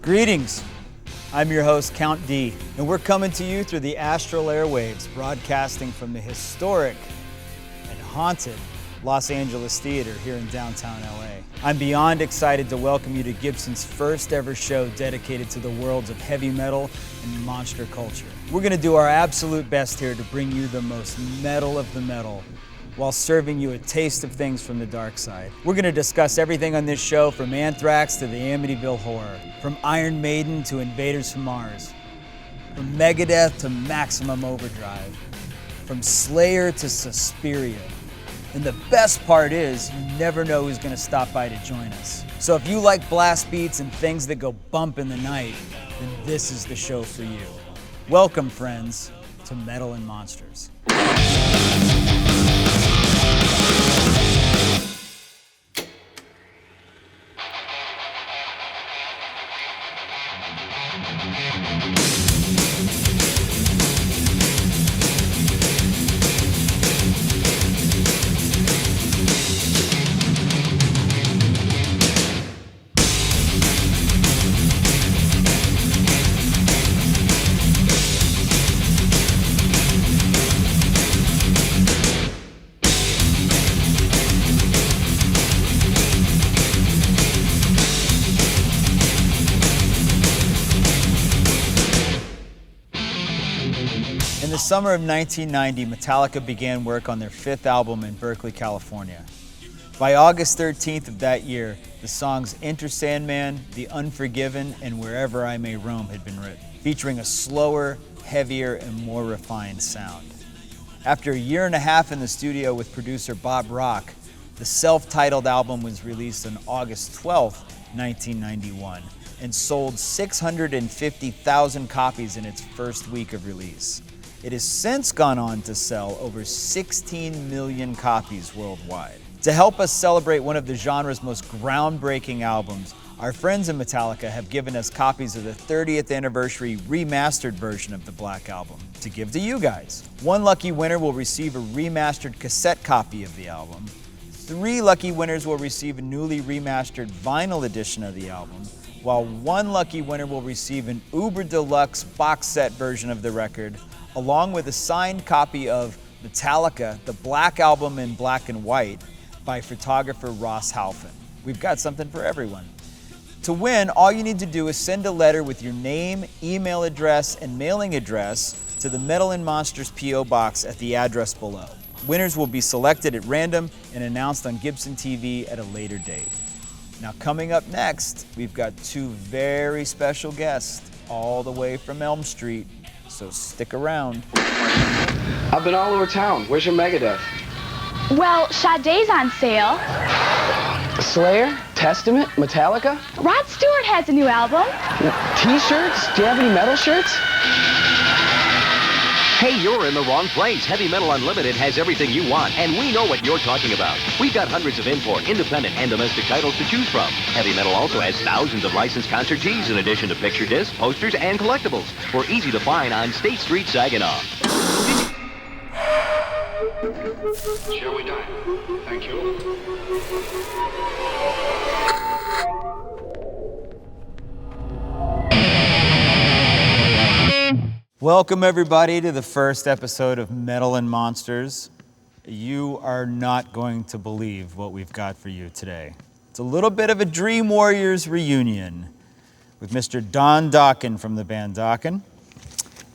Greetings, I'm your host, Count D, and we're coming to you through the astral airwaves, broadcasting from the historic and haunted Los Angeles Theater here in downtown LA. I'm beyond excited to welcome you to Gibson's first ever show dedicated to the worlds of heavy metal and monster culture. We're gonna do our absolute best here to bring you the most metal of the metal, while serving you a taste of things from the dark side. We're gonna discuss everything on this show, from Anthrax to the Amityville Horror, from Iron Maiden to Invaders from Mars, from Megadeth to Maximum Overdrive, from Slayer to Suspiria. And the best part is, you never know who's gonna stop by to join us. So if you like blast beats and things that go bump in the night, then this is the show for you. Welcome, friends, to Metal and Monsters. In the summer of 1990, Metallica began work on their fifth album in Berkeley, California. By August 13th of that year, the songs Enter Sandman, The Unforgiven, and Wherever I May Roam had been written, featuring a slower, heavier, and more refined sound. After a year and a half in the studio with producer Bob Rock, the self-titled album was released on August 12th, 1991, and sold 650,000 copies in its first week of release. It has since gone on to sell over 16 million copies worldwide. To help us celebrate one of the genre's most groundbreaking albums, our friends in Metallica have given us copies of the 30th anniversary remastered version of the Black Album to give to you guys. One lucky winner will receive a remastered cassette copy of the album. 3 lucky winners will receive a newly remastered vinyl edition of the album, while 1 lucky winner will receive an uber deluxe box set version of the record, along with a signed copy of Metallica, the Black Album in black and white, by photographer Ross Halfin. We've got something for everyone. To win, all you need to do is send a letter with your name, email address, and mailing address to the Metal and Monsters P.O. Box at the address below. Winners will be selected at random and announced on Gibson TV at a later date. Now, coming up next, we've got 2 very special guests all the way from Elm Street, so stick around. I've been all over town. Where's your Megadeth? Well, Sade's on sale. Slayer? Testament? Metallica? Rod Stewart has a new album. T-shirts? Do you have any metal shirts? Hey, you're in the wrong place. Heavy Metal Unlimited has everything you want, and we know what you're talking about. We've got hundreds of import, independent, and domestic titles to choose from. Heavy Metal also has thousands of licensed concert tees in addition to picture discs, posters, and collectibles. We're easy to find on State Street, Saginaw. Shall we dine? Thank you. Welcome everybody to the first episode of Metal and Monsters. You are not going to believe what we've got for you today. It's a little bit of a Dream Warriors reunion with Mr. Don Dokken from the band Dokken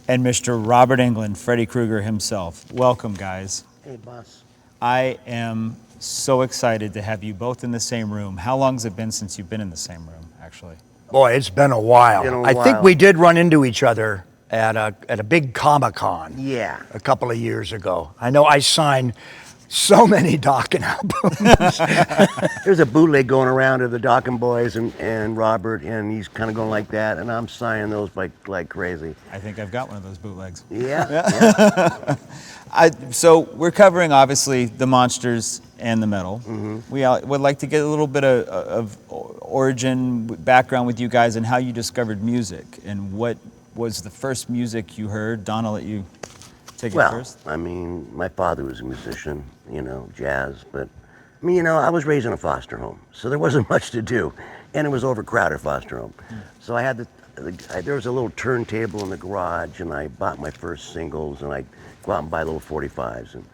and Mr. Robert Englund, Freddy Krueger himself. Welcome, guys. Hey, boss. I am so excited to have you both in the same room. How long has it been since you've been in the same room, actually? Boy, it's been a while. Been a I think while. we did run into each other at a big Comic-Con. Yeah. A couple of years ago. I know I signed so many Dokken albums. There's a bootleg going around of the Dokken boys and Robert, and he's kind of going like that, and I'm signing those like crazy. I think I've got one of those bootlegs. Yeah. So we're covering, obviously, the monsters and the metal. Mm-hmm. We would like to get a little bit of origin, background with you guys and how you discovered music and what was the first music you heard. Don, I'll let you take it first. I mean, my father was a musician, jazz, but I mean, I was raised in a foster home, so there wasn't much to do. and it was overcrowded foster home. So I had there was a little turntable in the garage, and I bought my first singles, and I go out and buy little 45s. And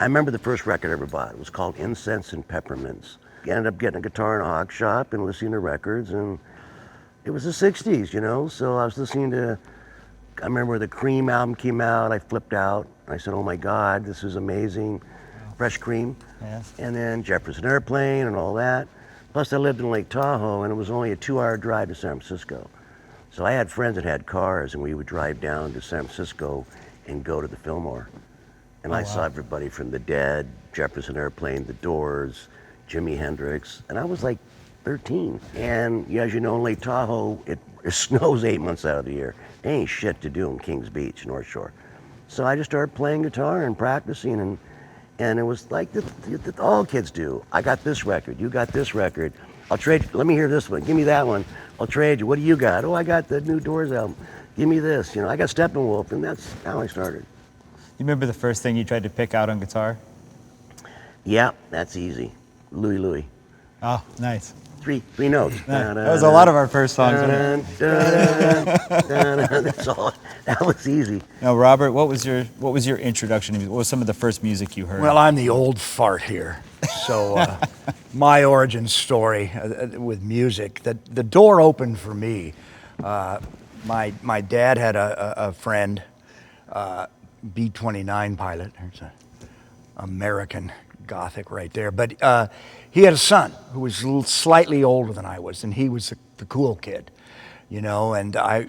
I remember the first record I ever bought. It was called Incense and Peppermints. I ended up getting a guitar in a hawk shop and listening to records, and it was the 60s, you know? So I was listening to, I remember the Cream album came out, I flipped out. I said, oh my God, this is amazing. Fresh Cream. Yeah. And then Jefferson Airplane and all that. Plus I lived in Lake Tahoe, and it was only a 2-hour drive to San Francisco. So I had friends that had cars, and we would drive down to San Francisco and go to the Fillmore. And I saw everybody from The Dead, Jefferson Airplane, The Doors, Jimi Hendrix, and I was like 13. And as you know, in Lake Tahoe, it snows 8 months out of the year. There ain't shit to do in Kings Beach, North Shore. So I just started playing guitar and practicing, and it was like all kids do. I got this record, you got this record. I'll trade you, let me hear this one, give me that one. I'll trade you, what do you got? Oh, I got the new Doors album. Give me this, you know, I got Steppenwolf, and that's how I started. You remember the first thing you tried to pick out on guitar? Yeah, that's easy. Louie. Oh, nice. Three notes. That was a lot of our first songs. That's all. That was easy. Now, Robert, what was your introduction to music? What was some of the first music you heard? Well, I'm the old fart here. So my origin story with music, the door opened for me. My dad had a friend, B-29 pilot. There's an American Gothic right there. But he had a son who was slightly older than I was, and he was the cool kid, you know. And I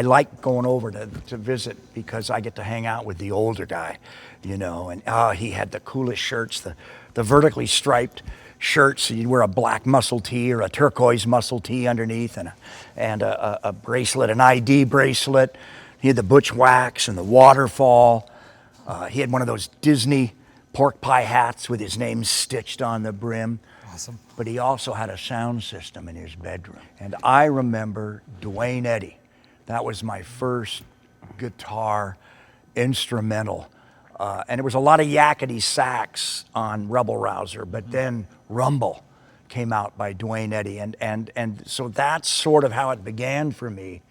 like going over to visit because I get to hang out with the older guy, you know. And he had the coolest shirts, the vertically striped shirts. So you'd wear a black muscle tee or a turquoise muscle tee underneath, and a bracelet, an ID bracelet. He had the butch wax and the waterfall. He had one of those Disney pork pie hats with his name stitched on the brim. Awesome. But he also had a sound system in his bedroom. And I remember Duane Eddy. That was my first guitar instrumental. And it was a lot of yakety sax on Rebel Rouser, but then Rumble came out by Duane Eddy. And so that's sort of how it began for me,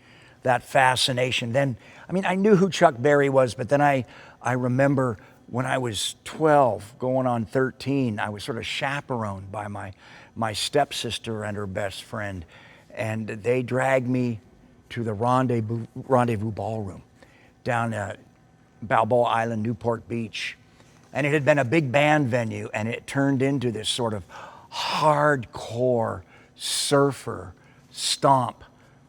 that fascination. Then, I mean, I knew who Chuck Berry was, but then I remember when I was 12, going on 13, I was sort of chaperoned by my stepsister and her best friend, and they dragged me to the Rendezvous Ballroom down at Balboa Island, Newport Beach. And it had been a big band venue, and it turned into this sort of hardcore surfer stomp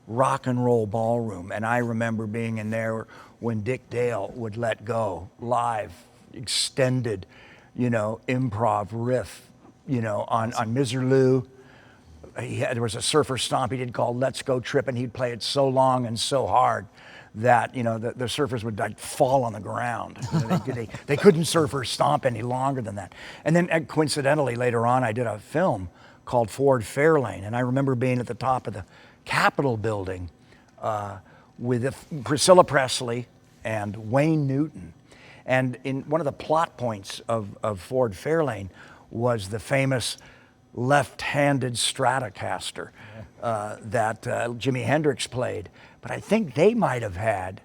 rock and roll ballroom. And I remember being in there when Dick Dale would let go live, extended, you know, improv riff, you know, on Miserlou. There was a surfer stomp he did called Let's Go Trip, and he'd play it so long and so hard that, you know, the surfers would like fall on the ground. You know, they couldn't surf or stomp any longer than that. And then coincidentally later on I did a film called Ford Fairlane, and I remember being at the top of the Capitol building with Priscilla Presley and Wayne Newton. And in one of the plot points of Ford Fairlane was the famous left-handed Stratocaster that Jimi Hendrix played. But I think they might have had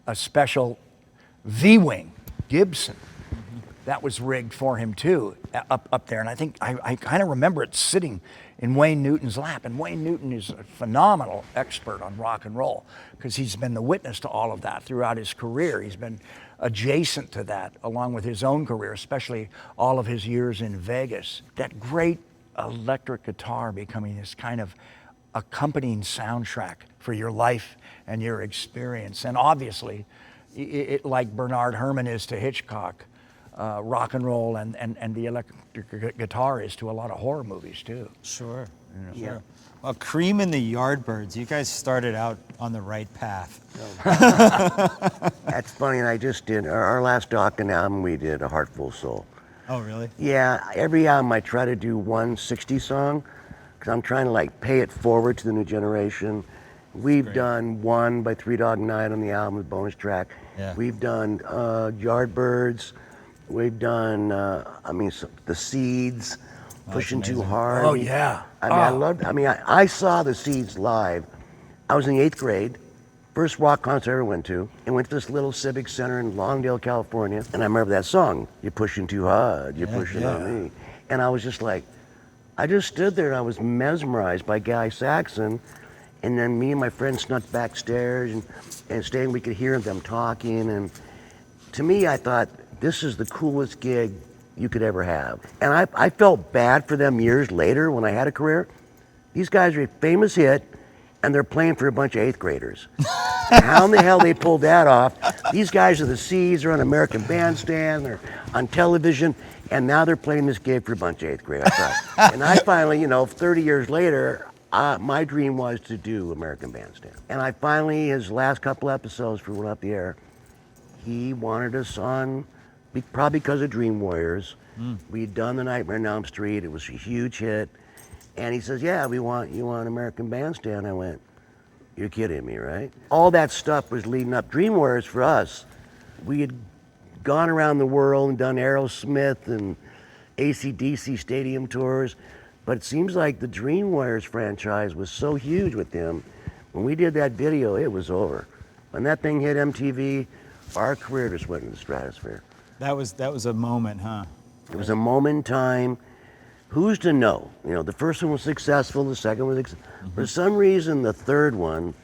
a special V-wing Gibson that was rigged for him too, up there. And I think I kind of remember it sitting in Wayne Newton's lap. And Wayne Newton is a phenomenal expert on rock and roll because he's been the witness to all of that throughout his career. He's been adjacent to that along with his own career, especially all of his years in Vegas. That great electric guitar becoming this kind of accompanying soundtrack for your life and your experience. And obviously, it like Bernard Herrmann is to Hitchcock, rock and roll and the electric guitar is to a lot of horror movies too. Sure. Yeah. Sure. Well, Cream and the Yardbirds, you guys started out on the right path. That's funny, and I just did, our last Dokken album, we did A Heartful Soul. Oh, really? Yeah, every album I try to do one 60 song, because I'm trying to like pay it forward to the new generation. We've done one by Three Dog Night on the album, the bonus track. Yeah. We've done Yardbirds. We've done, The Seeds. Pushing Too amazing. Hard. Oh, yeah. I mean, I loved. I mean, I saw the Seeds live. I was in the 8th grade. First rock concert I ever went to, and went to this little civic center in Longdale, California. And I remember that song, "You're Pushing Too Hard, You're Pushing on Me." And I was just like, I just stood there and I was mesmerized by Guy Saxon. And then me and my friend snuck backstairs and stayed, we could hear them talking. And to me, I thought, this is the coolest gig you could ever have. And I felt bad for them years later when I had a career. These guys are a famous hit, and they're playing for a bunch of 8th graders. How in the hell they pulled that off? These guys are the Seeds, they're on American Bandstand, they're on television, and now they're playing this gig for a bunch of 8th graders. And I finally, 30 years later, my dream was to do American Bandstand. And I finally, his last couple episodes for Went Up the Air, he wanted us on, probably because of Dream Warriors. We'd done The Nightmare on Elm Street, it was a huge hit. And he says, yeah, we want you on American Bandstand. I went, you're kidding me, right? All that stuff was leading up. Dream Warriors for us, we had gone around the world and done Aerosmith and AC/DC stadium tours, but it seems like the Dream Warriors franchise was so huge with them. When we did that video, it was over. When that thing hit MTV, our career just went into the stratosphere. That was a moment, huh? It was a moment in time. Who's to know? The first one was successful, the second was For some reason, the third one,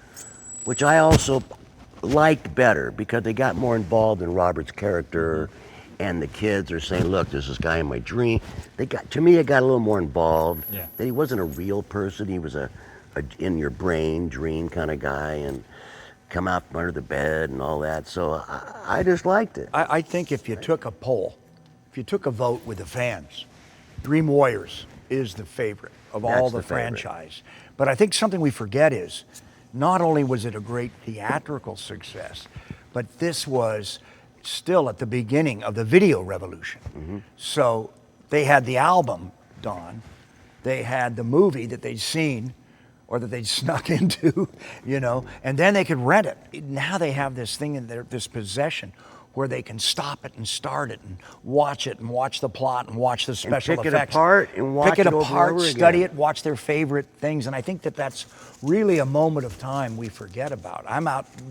which I also liked better because they got more involved in Robert's character, and the kids are saying, look, there's this guy in my dream. To me, it got a little more involved. Yeah. That he wasn't a real person, he was a in your brain dream kind of guy, and come out from under the bed and all that. So I just liked it. I think if you took a poll, if you took a vote with the fans, Dream Warriors is the favorite of all the franchise. But I think something we forget is, not only was it a great theatrical success, but this was still at the beginning of the video revolution. So they had the album, Don, they had the movie that they'd seen or that they'd snuck into, and then they could rent it. Now they have this thing in this possession where they can stop it and start it and watch the plot and watch the special effects. Pick it apart and watch it over and over study again. it, watch their favorite things. And I think that's really a moment of time we forget about.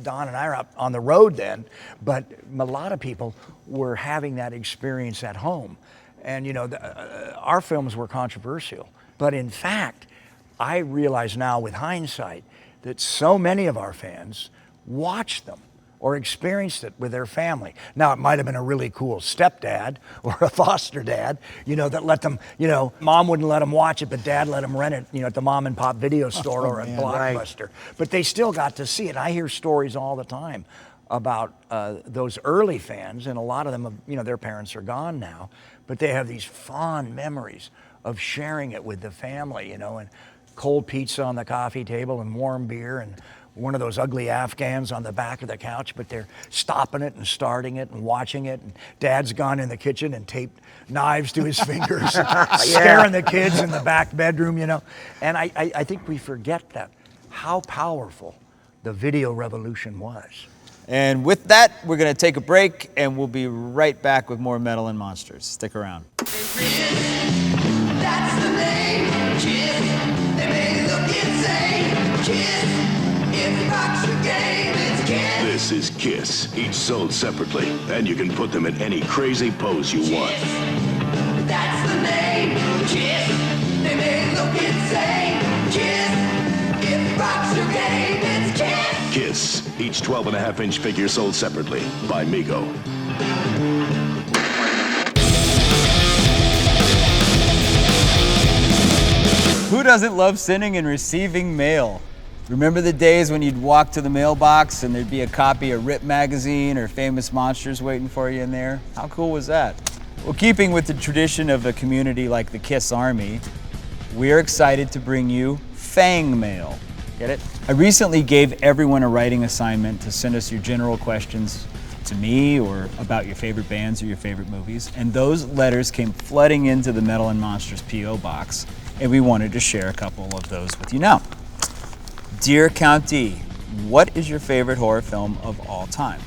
Don and I are out on the road then, but a lot of people were having that experience at home. And our films were controversial. But in fact, I realize now with hindsight that so many of our fans watched them or experienced it with their family. Now, it might have been a really cool stepdad or a foster dad, that let them, mom wouldn't let them watch it, but dad let them rent it, at the mom and pop video store or at Blockbuster. Right. But they still got to see it. I hear stories all the time about those early fans, and a lot of them, their parents are gone now, but they have these fond memories of sharing it with the family, and cold pizza on the coffee table and warm beer and one of those ugly Afghans on the back of the couch, but they're stopping it and starting it and watching it. And Dad's gone in the kitchen and taped knives to his fingers, scaring the kids in the back bedroom, And I think we forget that, how powerful the video revolution was. And with that, we're going to take a break, and we'll be right back with more Metal and Monsters. Stick around. That's the name, Kiss. They may look insane, Kiss. If rock's your game, it's Kiss. This is Kiss, each sold separately, and you can put them in any crazy pose you want. That's the name, Kiss. They may look insane, Kiss. If rock's your game, it's Kiss. Kiss, each 12.5-inch figure sold separately by Mego. Who doesn't love sending and receiving mail? Remember the days when you'd walk to the mailbox and there'd be a copy of Rip magazine or Famous Monsters waiting for you in there? How cool was that? Well, keeping with the tradition of a community like the Kiss Army, we're excited to bring you Fang Mail. Get it? I recently gave everyone a writing assignment to send us your general questions to me or about your favorite bands or your favorite movies, and those letters came flooding into the Metal and Monsters P.O. box, and we wanted to share a couple of those with you now. Dear Count D, what is your favorite horror film of all time?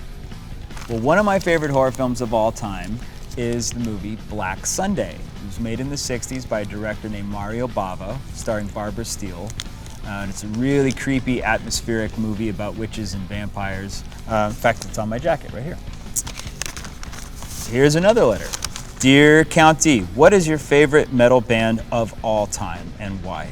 Well, one of my favorite horror films of all time is the movie Black Sunday. It was made in the 60s by a director named Mario Bava, starring Barbara Steele. And it's a really creepy, atmospheric movie about witches and vampires. In fact, it's on my jacket right here. Here's another letter. Dear Count D, what is your favorite metal band of all time and why?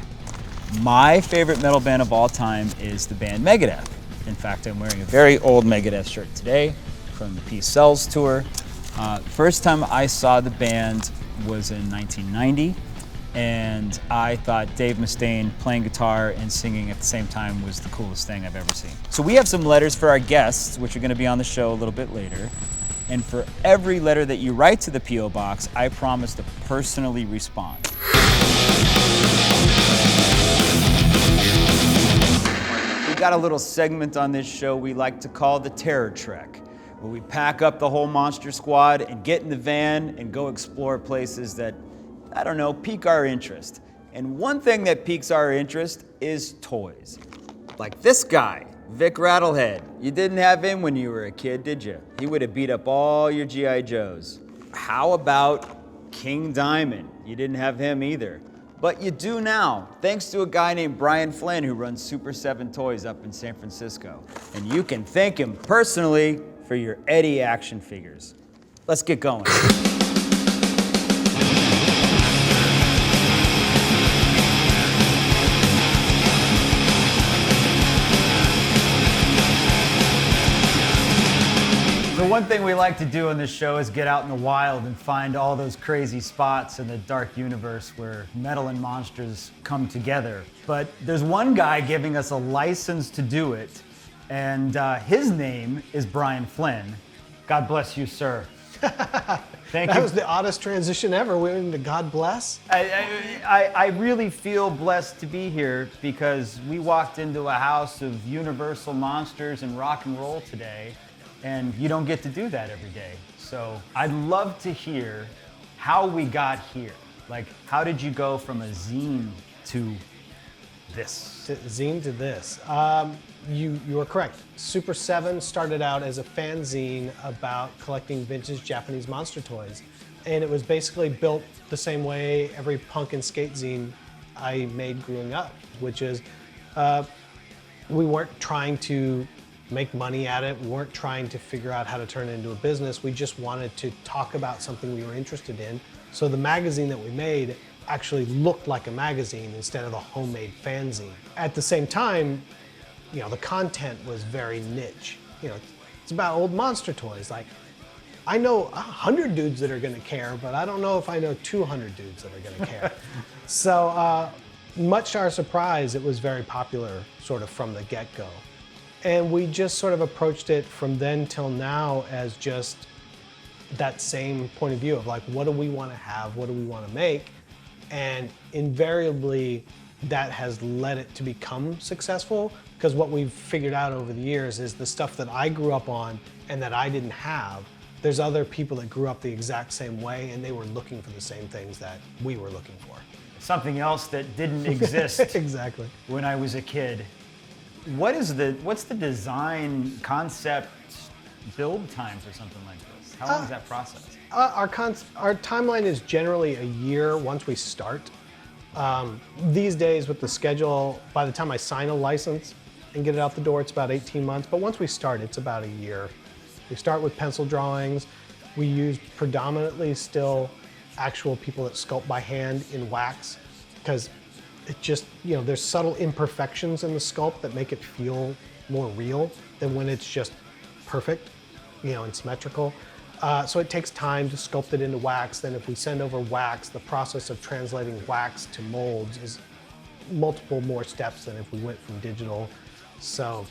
My favorite metal band of all time is the band Megadeth. In fact, I'm wearing a very old Megadeth shirt today from the Peace Sells tour. First time I saw the band was in 1990. And I thought Dave Mustaine playing guitar and singing at the same time was the coolest thing I've ever seen. So we have some letters for our guests, which are going to be on the show a little bit later. And for every letter that you write to the P.O. Box, I promise to personally respond. We got a little segment on this show we like to call the Terror Trek, where we pack up the whole Monster Squad and get in the van and go explore places that, I don't know, pique our interest. And one thing that piques our interest is toys. Like this guy, Vic Rattlehead. You didn't have him when you were a kid, did you? He would have beat up all your G.I. Joes. How about King Diamond? You didn't have him either. But you do now, thanks to a guy named Brian Flynn who runs Super 7 Toys up in San Francisco. And you can thank him personally for your Eddie action figures. Let's get going. The one thing we like to do on this show is get out in the wild and find all those crazy spots in the dark universe where metal and monsters come together. But there's one guy giving us a license to do it, and his name is Brian Flynn. God bless you, sir. Thank you. That was the oddest transition ever. We went into God bless. I really feel blessed to be here because we walked into a house of universal monsters and rock and roll today. And you don't get to do that every day. So I'd love to hear how we got here. Like, how did you go from a zine to this? Zine to this. You are correct. Super 7 started out as a fanzine about collecting vintage Japanese monster toys. And it was basically built the same way every punk and skate zine I made growing up, which is we weren't trying to make money at it. We weren't trying to figure out how to turn it into a business. We just wanted to talk about something we were interested in. So the magazine that we made actually looked like a magazine instead of a homemade fanzine. At the same time, you know, the content was very niche. You know, it's about old monster toys. Like, I know 100 dudes that are gonna care, but I don't know if I know 200 dudes that are gonna care. So much to our surprise, it was very popular sort of from the get-go. And we just sort of approached it from then till now as just that same point of view of like, what do we want to have? What do we want to make? And invariably, that has led it to become successful because what we've figured out over the years is the stuff that I grew up on and that I didn't have, there's other people that grew up the exact same way and they were looking for the same things that we were looking for. Something else that didn't exist exactly when I was a kid. What's the design concept build time for something like this? How long is that process? Our timeline is generally a year once we start. These days with the schedule, by the time I sign a license and get it out the door, it's about 18 months. But once we start, it's about a year. We start with pencil drawings. We use predominantly still actual people that sculpt by hand in wax because it just, you know, there's subtle imperfections in the sculpt that make it feel more real than when it's just perfect, you know, and symmetrical. So it takes time to sculpt it into wax. Then if we send over wax, the process of translating wax to molds is multiple more steps than if we went from digital. So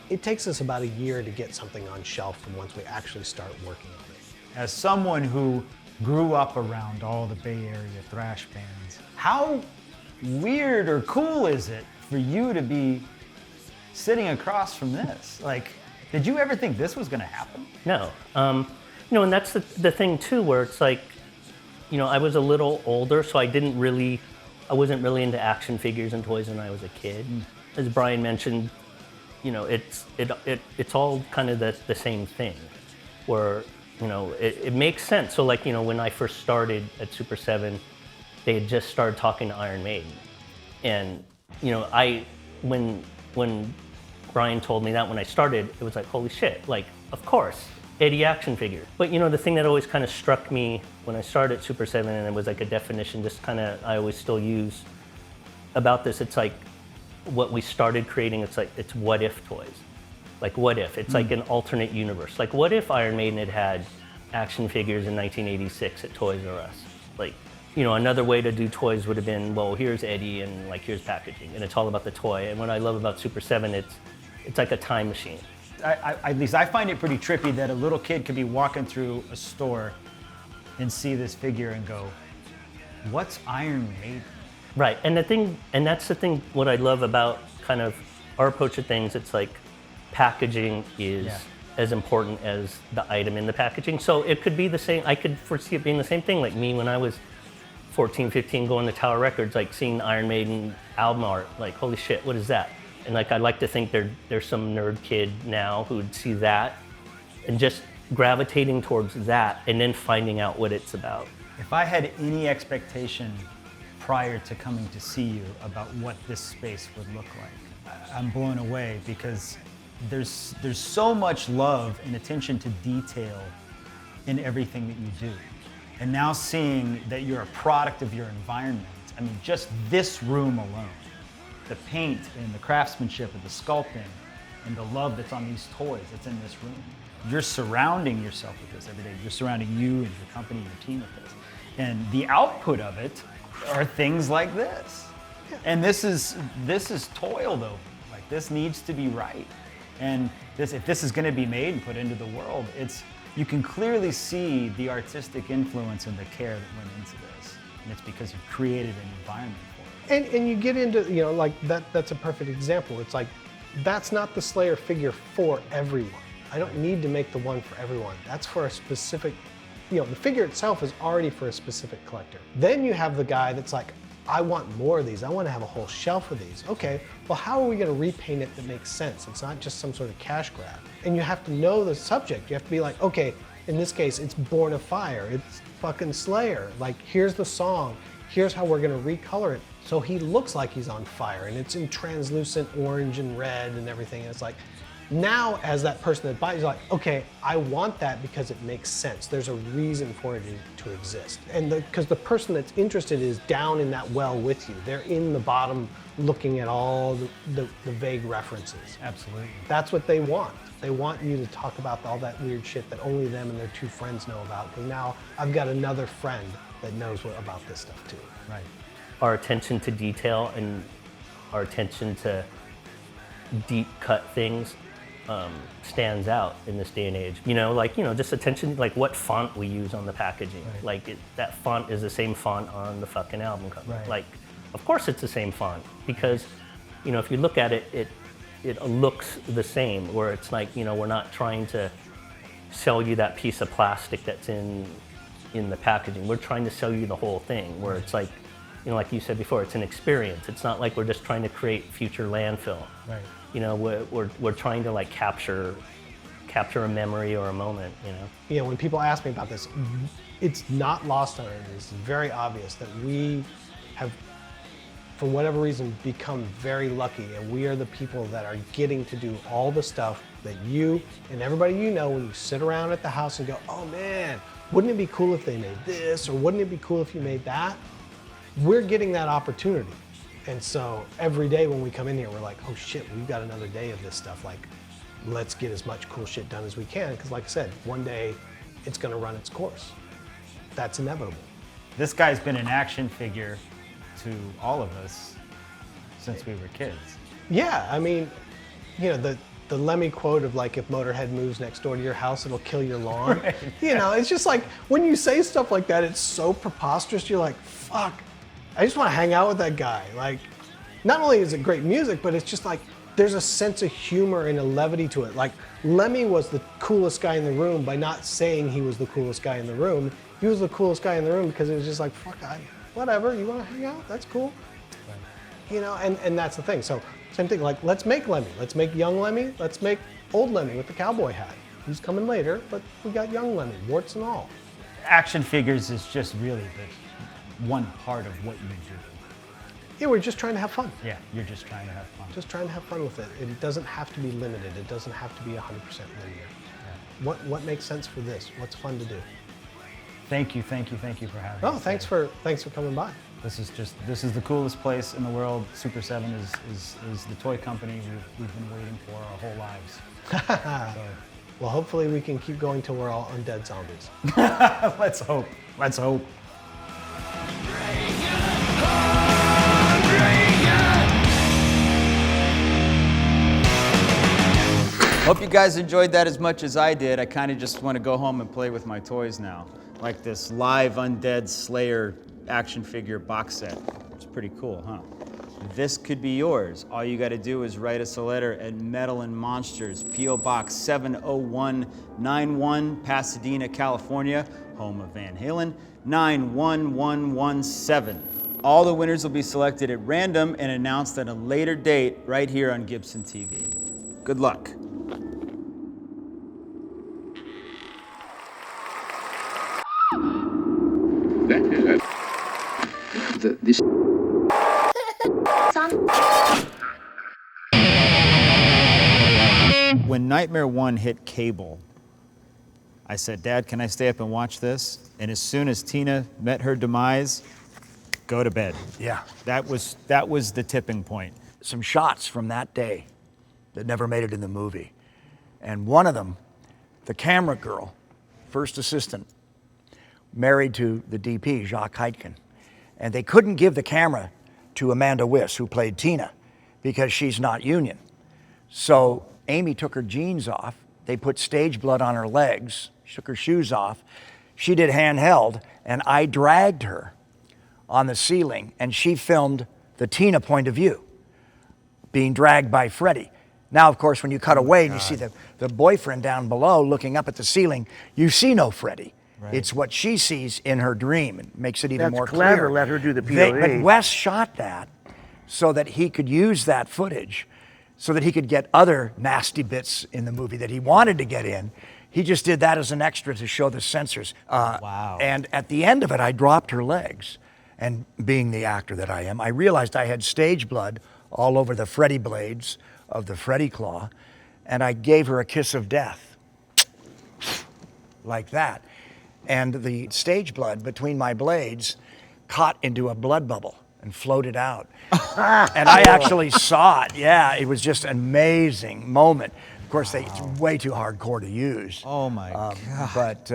it takes us about a year to get something on shelf from once we actually start working on it. As someone who grew up around all the Bay Area thrash bands, how weird or cool is it for you to be sitting across from this? Like, did you ever think this was going to happen? No. You know, and that's the thing too, where it's like, you know, I was a little older, so I wasn't really into action figures and toys when I was a kid. As Brian mentioned, you know, it's all kind of the same thing, where You know, it makes sense. So like, you know, when I first started at Super 7, they had just started talking to Iron Maiden. And, you know, when Brian told me that when I started, it was like, holy shit, like, of course, Eddie action figure. But you know, the thing that always kind of struck me when I started at Super 7, and it was like a definition just kind of, I always still use about this, it's like what we started creating, it's like, it's what if toys. Like what if? It's like an alternate universe. Like what if Iron Maiden had action figures in 1986 at Toys R Us? Like, you know, another way to do toys would have been, well, here's Eddie and like here's packaging, and it's all about the toy. And what I love about Super 7, it's like a time machine. At least I find it pretty trippy that a little kid could be walking through a store and see this figure and go, what's Iron Maiden? Right, and that's the thing, what I love about kind of our approach to things, it's like packaging is as important as the item in the packaging. So it could be the same, I could foresee it being the same thing, like me when I was 14, 15, going to Tower Records, like seeing Iron Maiden album art, like, holy shit, what is that? And like, I'd like to think there's some nerd kid now who'd see that and just gravitating towards that and then finding out what it's about. If I had any expectation prior to coming to see you about what this space would look like, I'm blown away because there's so much love and attention to detail in everything that you do. And now seeing that you're a product of your environment, I mean, just this room alone, the paint and the craftsmanship and the sculpting and the love that's on these toys that's in this room. You're surrounding yourself with this every day. You're surrounding you and your company and your team with this. And the output of it are things like this. And this is toil though. Like this needs to be right. And if this is gonna be made and put into the world, you can clearly see the artistic influence and the care that went into this. And it's because you've created an environment for it. And you get into, you know, like that's a perfect example. It's like, that's not the Slayer figure for everyone. I don't need to make the one for everyone. That's for a specific, you know, the figure itself is already for a specific collector. Then you have the guy that's like, I want more of these. I want to have a whole shelf of these. Okay, well, how are we going to repaint it that makes sense? It's not just some sort of cash grab. And you have to know the subject. You have to be like, okay, in this case, it's Born of Fire. It's fucking Slayer. Like, here's the song. Here's how we're going to recolor it. So he looks like he's on fire, and it's in translucent orange and red and everything. And it's like, now as that person that buys, like, okay, I want that because it makes sense. There's a reason for it to exist. And because the person that's interested is down in that well with you. They're in the bottom looking at all the vague references. Absolutely. That's what they want. They want you to talk about all that weird shit that only them and their two friends know about. Because now I've got another friend that knows about this stuff too. Right. Our attention to detail and our attention to deep cut things stands out in this day and age. You know, like, you know, just attention, like what font we use on the packaging. Right. Like that font is the same font on the fucking album cover. Right. Like, of course it's the same font because, you know, if you look at it, it looks the same, where it's like, you know, we're not trying to sell you that piece of plastic that's in the packaging. We're trying to sell you the whole thing, where it's like, you know, like you said before, it's an experience. It's not like we're just trying to create future landfill. Right. You know, we're trying to like capture a memory or a moment, you know? Yeah, when people ask me about this, it's not lost on it. It's very obvious that we have, for whatever reason, become very lucky, and we are the people that are getting to do all the stuff that you and everybody you know, when you sit around at the house and go, oh man, wouldn't it be cool if they made this, or wouldn't it be cool if you made that? We're getting that opportunity. And so every day when we come in here, we're like, oh shit, we've got another day of this stuff. Like, let's get as much cool shit done as we can. Because like I said, one day it's gonna run its course. That's inevitable. This guy's been an action figure to all of us since we were kids. Yeah, I mean, you know, the Lemmy quote of like, if Motorhead moves next door to your house, it'll kill your lawn. Right. You know, it's just like, when you say stuff like that, it's so preposterous. You're like, fuck, I just want to hang out with that guy. Like, not only is it great music, but it's just like, there's a sense of humor and a levity to it. Like, Lemmy was the coolest guy in the room by not saying he was the coolest guy in the room. He was the coolest guy in the room because it was just like, fuck, whatever, you want to hang out? That's cool. Right. You know, and that's the thing. So, same thing, like, let's make Lemmy. Let's make young Lemmy. Let's make old Lemmy with the cowboy hat. He's coming later, but we got young Lemmy, warts and all. Action figures is just really the one part of what you do. Yeah, we're just trying to have fun. Yeah, you're just trying to have fun. Just trying to have fun with it. It doesn't have to be limited. It doesn't have to be 100% linear. Yeah. What makes sense for this? What's fun to do? Thank you for having Oh, us. thanks for coming by. This is the coolest place in the world. Super 7 is the toy company we've been waiting for our whole lives. So. Well, hopefully we can keep going till we're all undead zombies. Let's hope. Let's hope. Hope you guys enjoyed that as much as I did. I kind of just want to go home and play with my toys now. Like this live Undead Slayer action figure box set. It's pretty cool, huh? This could be yours. All you got to do is write us a letter at Metal and Monsters, P.O. Box 70191, Pasadena, California, home of Van Halen, 91117. All the winners will be selected at random and announced at a later date right here on Gibson TV. Good luck. This When Nightmare 1 hit cable, I said, Dad, can I stay up and watch this? And as soon as Tina met her demise, go to bed. Yeah. That was the tipping point. Some shots from that day that never made it in the movie. And one of them, the camera girl, first assistant, married to the DP, Jacques Heitken. And they couldn't give the camera to Amanda Wyss, who played Tina, because she's not union. So Amy took her jeans off. They put stage blood on her legs. She took her shoes off. She did handheld, and I dragged her on the ceiling, and she filmed the Tina point of view, being dragged by Freddy. Now, of course, when you cut away and you see the boyfriend down below looking up at the ceiling, you see no Freddy. Right. It's what she sees in her dream. It makes it even more clever. clear. Let her do the POV. But Wes shot that so that he could use that footage, so that he could get other nasty bits in the movie that he wanted to get in. He just did that as an extra to show the censors. Wow. And at the end of it, I dropped her legs. And being the actor that I am, I realized I had stage blood all over the Freddy blades of the Freddy claw, and I gave her a kiss of death, like that. And the stage blood between my blades caught into a blood bubble and floated out. And I actually saw it. Yeah, it was just an amazing moment. Of course, it's way too hardcore to use. Oh my God. But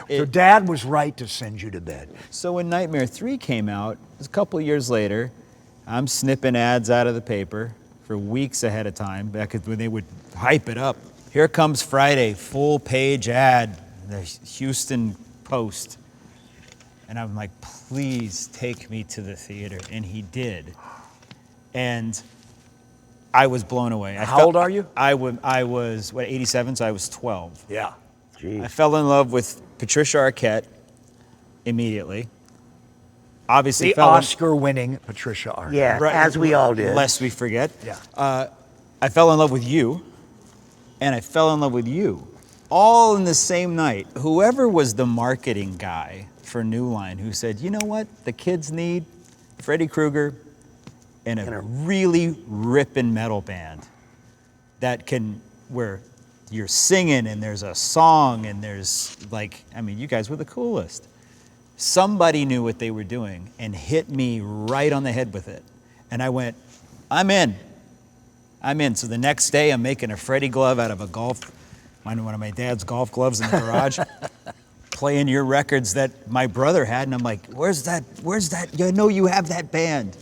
so Dad was right to send you to bed. So when Nightmare 3 came out, it was a couple of years later, I'm snipping ads out of the paper for weeks ahead of time, back when they would hype it up. Here comes Friday, full page ad, the Houston Post. And I'm like, please take me to the theater. And he did. And I was blown away. How old are you? I was, 87, so I was 12. Yeah. Jeez. I fell in love with Patricia Arquette immediately. Obviously, The Oscar-winning Patricia Arquette. Yeah, Right. as we all did. Lest we forget. Yeah. I fell in love with you, and I fell in love with you, all in the same night. Whoever was the marketing guy for New Line, who said, you know what, the kids need Freddy Krueger and a really ripping metal band that where you're singing and there's a song and there's you guys were the coolest. Somebody knew what they were doing and hit me right on the head with it. And I went, I'm in. So the next day I'm making a Freddy glove out of one of my dad's golf gloves in the garage, playing your records that my brother had. And I'm like, where's that? You know you have that band.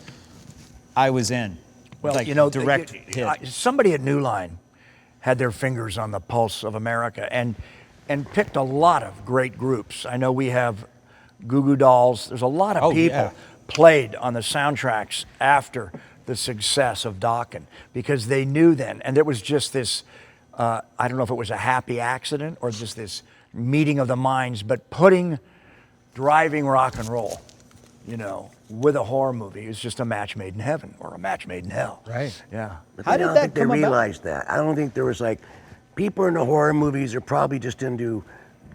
I was in. Well, direct hit. Somebody at New Line had their fingers on the pulse of America and picked a lot of great groups. I know we have Goo Goo Dolls. There's a lot of people played on the soundtracks after the success of Dokken because they knew then. And there was just this, I don't know if it was a happy accident or just this meeting of the minds, but putting driving rock and roll, with a horror movie is just a match made in heaven or a match made in hell. Right. Yeah. But How I did don't that think they come about? realized that. I don't think there was people in the horror movies are probably just into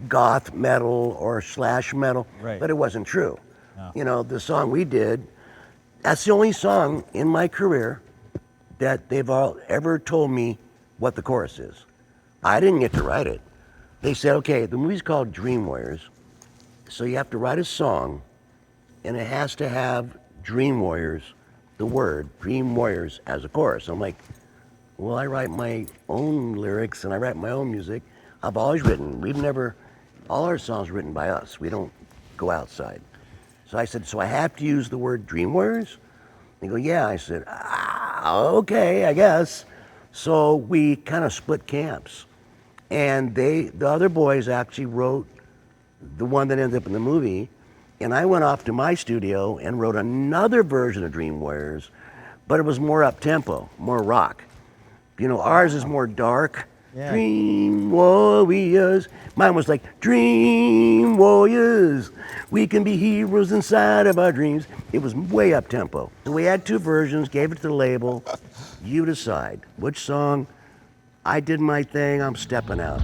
goth metal or slash metal, Right. but it wasn't true. No. You know, the song we did, that's the only song in my career that they've all ever told me what the chorus is. I didn't get to write it. They said, okay, the movie's called Dream Warriors, so you have to write a song, and it has to have Dream Warriors, the word Dream Warriors, as a chorus. I'm like, well, I write my own lyrics and I write my own music. I've always written. All our songs are written by us. We don't go outside. So I said, so I have to use the word Dream Warriors? They go, yeah. I said, okay, I guess. So we kind of split camps. And the other boys actually wrote the one that ended up in the movie. And I went off to my studio and wrote another version of Dream Warriors, but it was more up-tempo, more rock. You know, ours is more dark. Yeah. Dream Warriors. Mine was like, Dream Warriors. We can be heroes inside of our dreams. It was way up-tempo. So we had two versions, gave it to the label. You decide which song. I did my thing, I'm stepping out.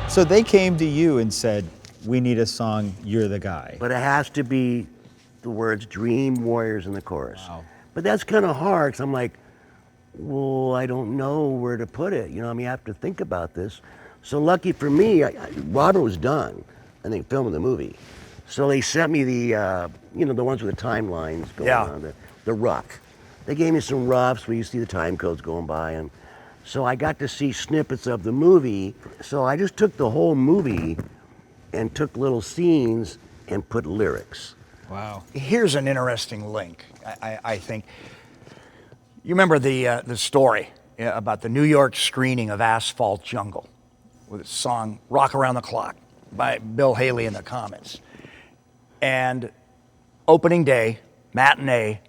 So they came to you and said, we need a song, you're the guy. But it has to be the words Dream Warriors in the chorus. Wow. But that's kind of hard, because I'm like, well, I don't know where to put it. You know, I mean, I have to think about this. So lucky for me, Robert was done, I think, filming the movie. So they sent me the, you know, the ones with the timelines going on, the rough. They gave me some roughs where you see the time codes going by, and so I got to see snippets of the movie. So I just took the whole movie and took little scenes and put lyrics. Wow. Here's an interesting link, I think. You remember the story about the New York screening of Asphalt Jungle with the song Rock Around the Clock by Bill Haley and the Comets. And opening day, matinee,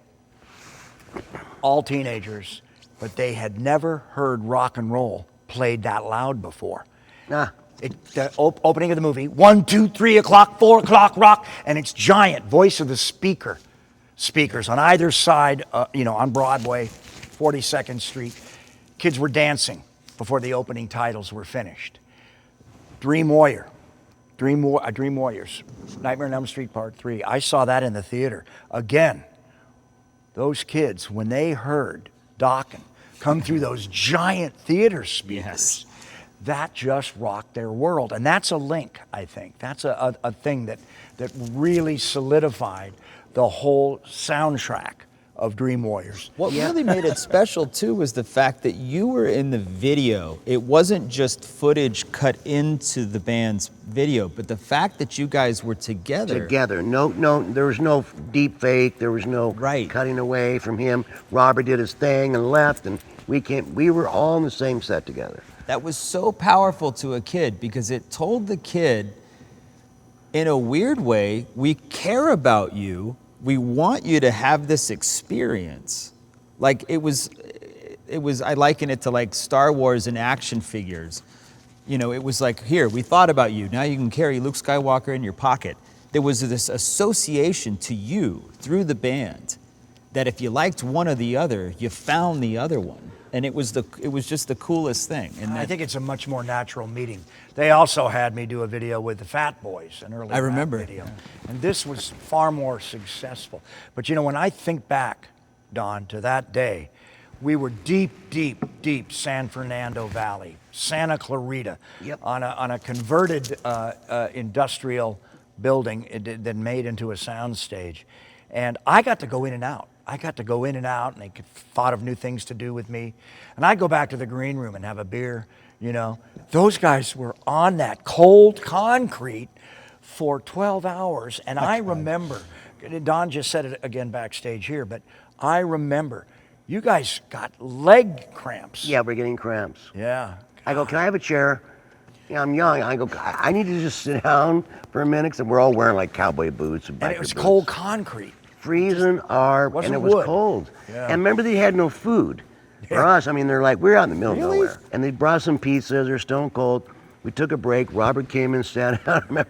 all teenagers, but they had never heard rock and roll played that loud before. The opening of the movie, 1, 2, 3 o'clock, 4 o'clock, rock, and it's giant, voice of the speakers on either side, you know, on Broadway, 42nd Street. Kids were dancing before the opening titles were finished. Dream Warriors, Nightmare on Elm Street Part 3. I saw that in the theater. Again, those kids, when they heard Dokken come through those giant theater speakers, that just rocked their world. And that's a link, I think. That's a thing that really solidified the whole soundtrack of Dream Warriors. What really made it special too was the fact that you were in the video. It wasn't just footage cut into the band's video, but the fact that you guys were together. Together. No, there was no deep fake. There was no cutting away from him. Robert did his thing and left, and we were all in the same set together. That was so powerful to a kid because it told the kid, in a weird way, we care about you. We want you to have this experience. Like it was, I liken it to like Star Wars and action figures. You know, it was like, here, we thought about you. Now you can carry Luke Skywalker in your pocket. There was this association to you through the band that if you liked one or the other, you found the other one. And it was just the coolest thing. And I think it's a much more natural meeting. They also had me do a video with the Fat Boys, an early rap video. And this was far more successful. But you know, when I think back, Don, to that day, we were deep San Fernando Valley, Santa Clarita, on a converted industrial building that made into a sound stage. And I got to go in and out. And they thought of new things to do with me. And I'd go back to the green room and have a beer, you know. Those guys were on that cold concrete for 12 hours. And I remember, Don just said it again backstage here, but I remember you guys got leg cramps. Yeah, we're getting cramps. Yeah, I go, can I have a chair? Yeah, I'm young. I go, I need to just sit down for a minute because we're all wearing like cowboy boots and biker And it was boots. cold concrete. Freezing our, Wasn't and it was wood. cold. Yeah. And remember they had no food. For us, I mean, they're like, we're out in the middle of nowhere. And they brought some pizzas, they're stone cold. We took a break. Robert came in, sat down,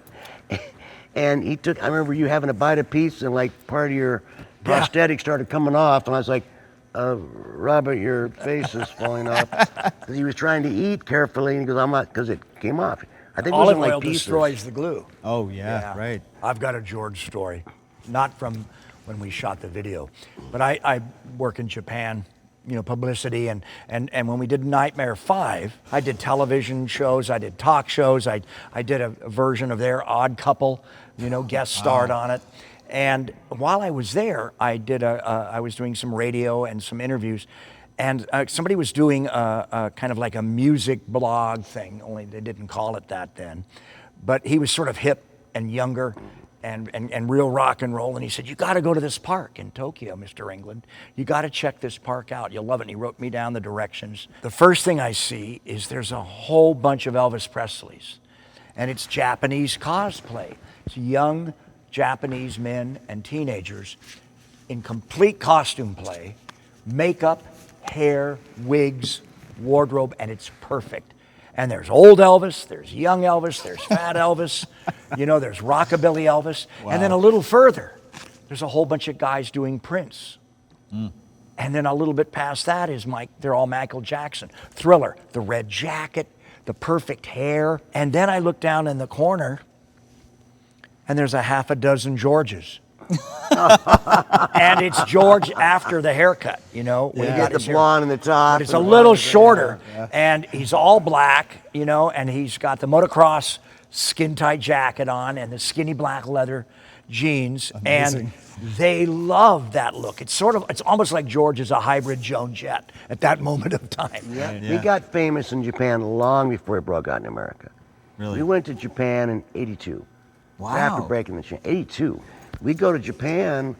and he took, I remember you having a bite of pizza and like part of your prosthetic started coming off. And I was like, Robert, your face is falling off. Because he was trying to eat carefully, and he goes, I'm not, because it came off. I think it Olive wasn't oil like pieces. destroys the glue. Oh, yeah, right. I've got a George story, not from when we shot the video, but I work in Japan, you know, publicity, and when we did Nightmare 5, I did television shows, I did talk shows, I did a version of their Odd Couple, you know, guest starred on it. And while I was there, I was doing some radio and some interviews, and somebody was doing a kind of like a music blog thing, only they didn't call it that then. But he was sort of hip and younger and real rock and roll, and he said, you gotta go to this park in Tokyo, Mr. Englund. You gotta check this park out, you'll love it. And he wrote me down the directions. The first thing I see is there's a whole bunch of Elvis Presleys, and it's Japanese cosplay. It's young Japanese men and teenagers in complete costume play, makeup, hair, wigs, wardrobe, and it's perfect. And there's old Elvis, there's young Elvis, there's fat Elvis, you know, there's rockabilly Elvis. Wow. And then a little further, there's a whole bunch of guys doing Prince. And then a little bit past that is they're all Michael Jackson. Thriller, the red jacket, the perfect hair. And then I look down in the corner, and there's a half a dozen Georges. And it's George after the haircut, you know. When You he get got the his hair. blonde in the top. But it's a little shorter, and he's all black, you know, and he's got the motocross skin-tight jacket on and the skinny black leather jeans. Amazing. And they love that look. It's almost like George is a hybrid Joan Jett at that moment of time. Yeah. He got famous in Japan long before he broke out in America. Really? We went to Japan in '82. Wow. After breaking the chain. '82. We go to Japan.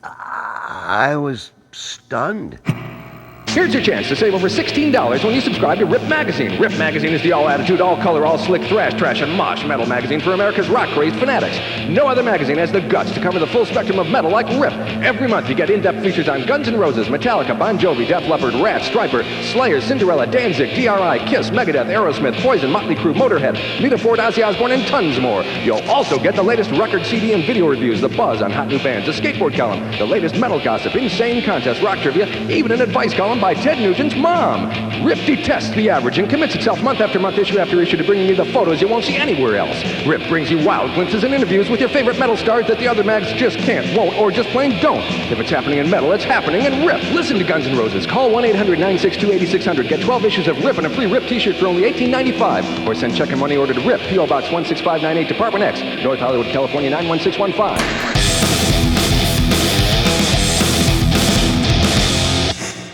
I was stunned. Here's your chance to save over $16 when you subscribe to Rip Magazine. Rip Magazine is the all-attitude, all-color, all-slick thrash, trash, and mosh metal magazine for America's rock-crazed fanatics. No other magazine has the guts to cover the full spectrum of metal like Rip. Every month you get in-depth features on Guns N' Roses, Metallica, Bon Jovi, Def Leppard, Rat, Stryper, Slayer, Cinderella, Danzig, DRI, Kiss, Megadeth, Aerosmith, Poison, Motley Crue, Motorhead, Lita Ford, Ozzy Osbourne, and tons more. You'll also get the latest record, CD, and video reviews, the buzz on hot new bands, a skateboard column, the latest metal gossip, insane contests, rock trivia, even an advice column by Ted Nugent's mom. Rip detests the average and commits itself month after month, issue after issue to bringing you the photos you won't see anywhere else. Rip brings you wild glimpses and interviews with your favorite metal stars that the other mags just can't, won't, or just plain don't. If it's happening in metal, it's happening in Rip. Listen to Guns N' Roses. Call 1-800-962-8600. Get 12 issues of Rip and a free Rip t-shirt for only $18.95. Or send check and money order to Rip, P.O. Box 16598, Department X, North Hollywood, California 91615.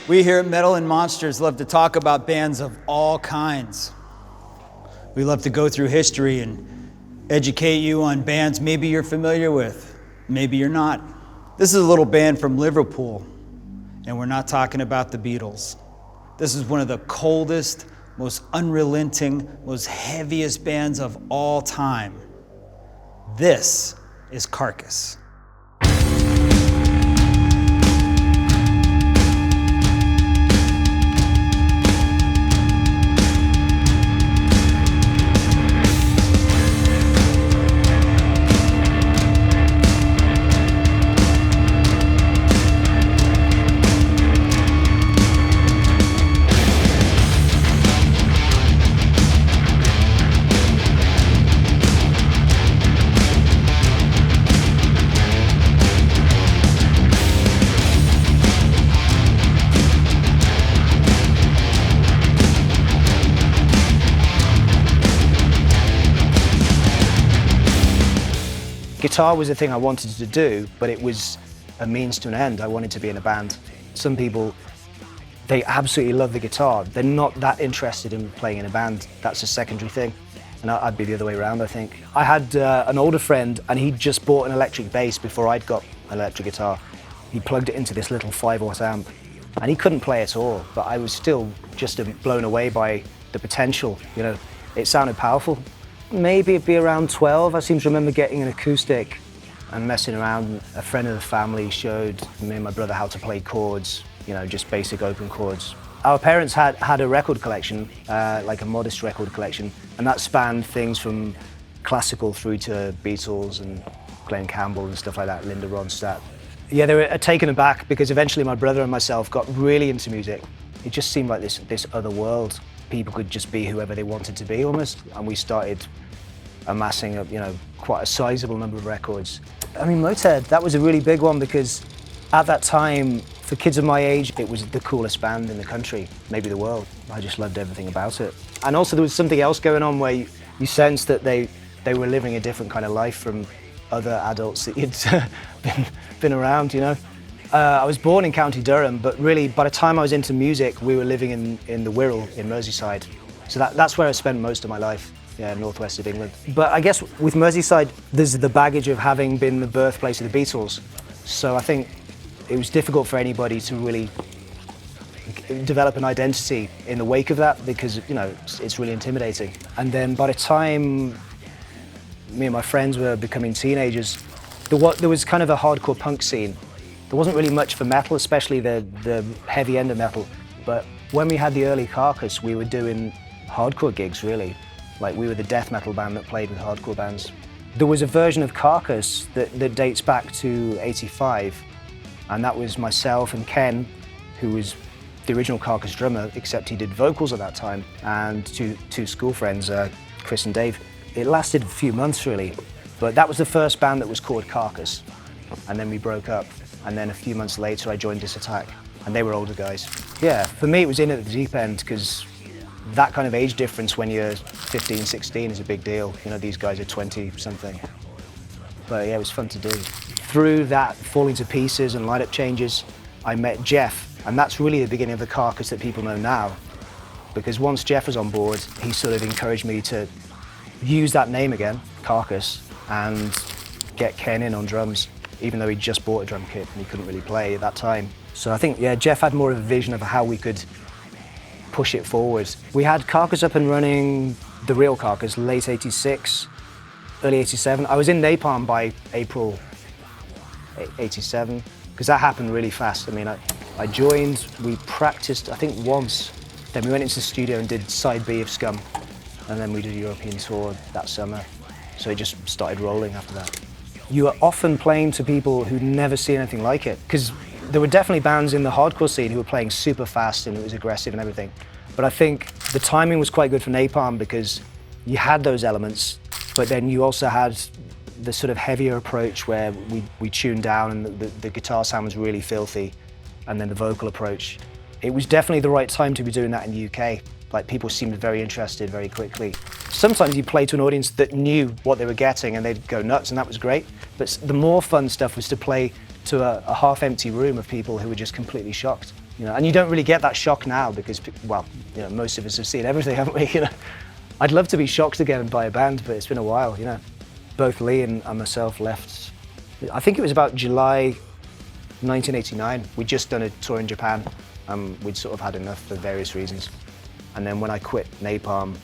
We here at Metal and Monsters love to talk about bands of all kinds. We love to go through history and educate you on bands maybe you're familiar with, maybe you're not. This is a little band from Liverpool, and we're not talking about the Beatles. This is one of the coldest, most unrelenting, most heaviest bands of all time. This is Carcass. Guitar was a thing I wanted to do, but it was a means to an end. I wanted to be in a band. Some people, they absolutely love the guitar. They're not that interested in playing in a band. That's a secondary thing. And I'd be the other way around, I think. I had an older friend, and he just bought an electric bass before I'd got an electric guitar. He plugged it into this little 5-watt amp, and he couldn't play at all, but I was still just blown away by the potential, you know. It sounded powerful. Maybe it'd be around 12, I seem to remember getting an acoustic and messing around. A friend of the family showed me and my brother how to play chords, you know, just basic open chords. Our parents had a record collection, like a modest record collection, and that spanned things from classical through to Beatles and Glenn Campbell and stuff like that, Linda Ronstadt. Yeah, they were taken aback because eventually my brother and myself got really into music. It just seemed like this other world. People could just be whoever they wanted to be almost, and we started amassing you know, quite a sizable number of records. I mean, Motorhead, that was a really big one because at that time, for kids of my age, it was the coolest band in the country, maybe the world. I just loved everything about it. And also there was something else going on where you sensed that they were living a different kind of life from other adults that you'd been around, you know. I was born in County Durham, but really by the time I was into music, we were living in the Wirral in Merseyside. So that's where I spent most of my life, yeah, northwest of England. But I guess with Merseyside, there's the baggage of having been the birthplace of the Beatles. So I think it was difficult for anybody to really develop an identity in the wake of that because, you know, it's really intimidating. And then by the time me and my friends were becoming teenagers, there was kind of a hardcore punk scene. There wasn't really much for metal, especially the heavy end of metal. But when we had the early Carcass, we were doing hardcore gigs, really. Like, we were the death metal band that played with hardcore bands. There was a version of Carcass that dates back to '85, and that was myself and Ken, who was the original Carcass drummer, except he did vocals at that time, and two school friends, Chris and Dave. It lasted a few months, really, but that was the first band that was called Carcass, and then we broke up, and then a few months later I joined Dis Attack, and they were older guys. Yeah, for me it was in at the deep end, because that kind of age difference when you're 15, 16 is a big deal. You know, these guys are 20-something. But yeah, it was fun to do. Through that falling to pieces and lineup changes, I met Jeff, and that's really the beginning of the Carcass that people know now. Because once Jeff was on board, he sort of encouraged me to use that name again, Carcass, and get Ken in on drums, even though he just bought a drum kit and he couldn't really play at that time. So I think, yeah, Jeff had more of a vision of how we could push it forward. We had Carcass up and running, the real Carcass, late '86, early '87. I was in Napalm by April '87, because that happened really fast. I mean, I joined, we practiced, I think once, then we went into the studio and did side B of Scum, and then we did a European tour that summer. So it just started rolling after that. You are often playing to people who'd never seen anything like it, because there were definitely bands in the hardcore scene who were playing super fast and it was aggressive and everything. But I think the timing was quite good for Napalm because you had those elements, but then you also had the sort of heavier approach where we tuned down and the guitar sound was really filthy, and then the vocal approach. It was definitely the right time to be doing that in the UK. Like, people seemed very interested very quickly. Sometimes you play to an audience that knew what they were getting and they'd go nuts, and that was great. But the more fun stuff was to play to a half-empty room of people who were just completely shocked. You know, and you don't really get that shock now because, well, you know, most of us have seen everything, haven't we? You know, I'd love to be shocked again by a band, but it's been a while. You know, both Lee and myself left. I think it was about July 1989. We'd just done a tour in Japan. We'd sort of had enough for various reasons. And then when I quit Napalm,